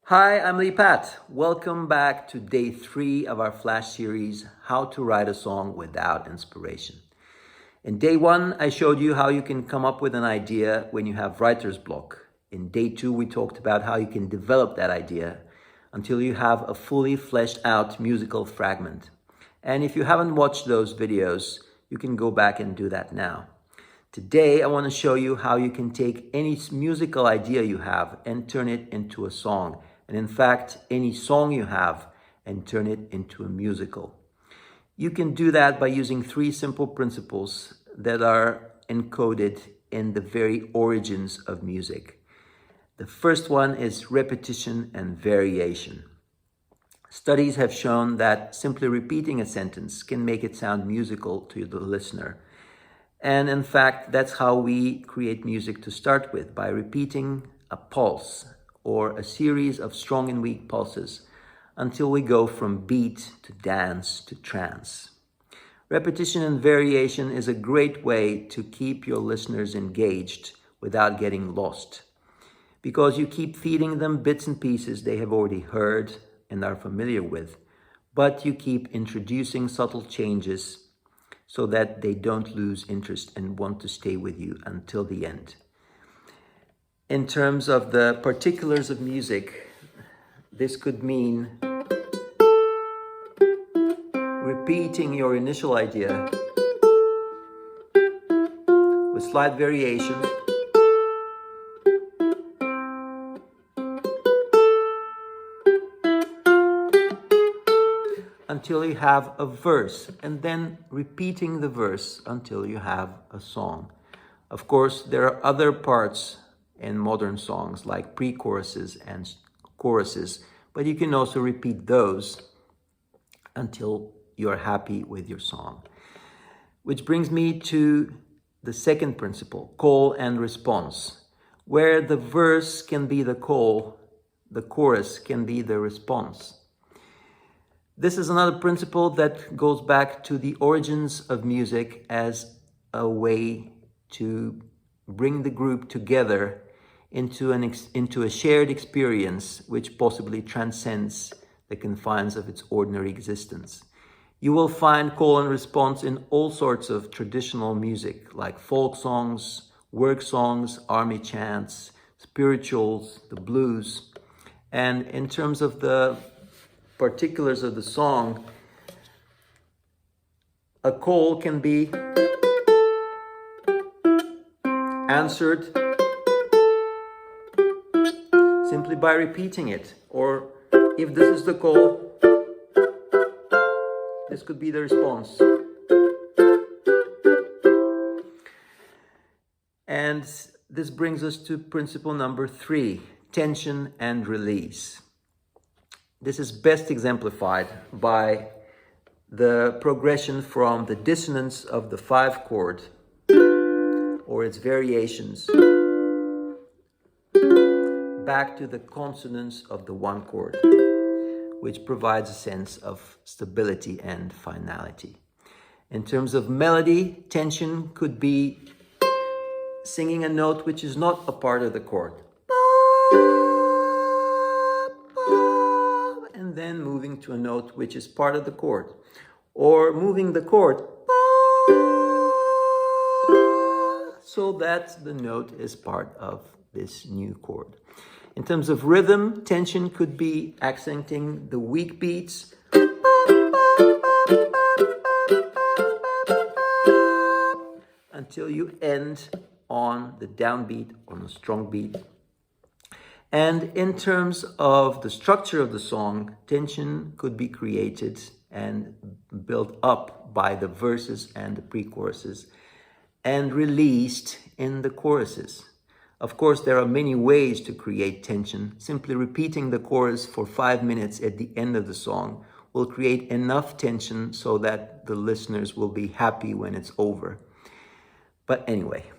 Hi, I'm Lee Pat. Welcome back to day 3 of our Flash series, How to Write a Song Without Inspiration. In day 1, I showed you how you can come up with an idea when you have writer's block. In day 2, we talked about how you can develop that idea until you have a fully fleshed out musical fragment. And if you haven't watched those videos, you can go back and do that now. Today, I want to show you how you can take any musical idea you have and turn it into a song. And in fact, any song you have and turn it into a musical. You can do that by using 3 simple principles that are encoded in the very origins of music. The first one is repetition and variation. Studies have shown that simply repeating a sentence can make it sound musical to the listener. And in fact, that's how we create music to start with, by repeating a pulse or a series of strong and weak pulses until we go from beat to dance to trance. Repetition and variation is a great way to keep your listeners engaged without getting lost, because you keep feeding them bits and pieces they have already heard and are familiar with, but you keep introducing subtle changes so that they don't lose interest and want to stay with you until the end. In terms of the particulars of music, this could mean repeating your initial idea with slight variations until you have a verse, and then repeating the verse until you have a song. Of course, there are other parts in modern songs like pre-choruses and choruses, but you can also repeat those until you're happy with your song. Which brings me to the second principle, call and response, where the verse can be the call, the chorus can be the response. This is another principle that goes back to the origins of music as a way to bring the group together into a shared experience which possibly transcends the confines of its ordinary existence. You will find call and response in all sorts of traditional music, like folk songs, work songs, army chants, spirituals, the blues. And in terms of the particulars of the song, a call can be answered simply by repeating it. Or if this is the call, this could be the response. And this brings us to principle number 3, tension and release. This is best exemplified by the progression from the dissonance of the 5 chord or its variations back to the consonance of the 1 chord, which provides a sense of stability and finality. In terms of melody, tension could be singing a note which is not a part of the chord, and then moving to a note which is part of the chord, or moving the chord so that the note is part of this new chord. In terms of rhythm, tension could be accenting the weak beats until you end on the downbeat, on a strong beat. And in terms of the structure of the song, tension could be created and built up by the verses and the pre-choruses and released in the choruses. Of course, there are many ways to create tension. Simply repeating the chorus for 5 minutes at the end of the song will create enough tension so that the listeners will be happy when it's over. But anyway,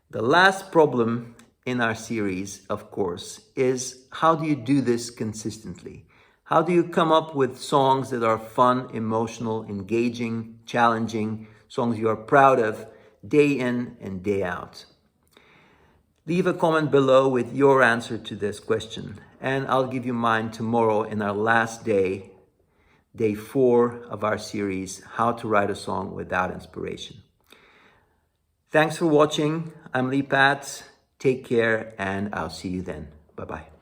the last problem in our series, of course, is how do you do this consistently? How do you come up with songs that are fun, emotional, engaging, challenging, songs you are proud of day in and day out? Leave a comment below with your answer to this question, and I'll give you mine tomorrow in our last day, day 4 of our series, How to Write a Song Without Inspiration. Thanks for watching. I'm Lee Patz. Take care, and I'll see you then. Bye-bye.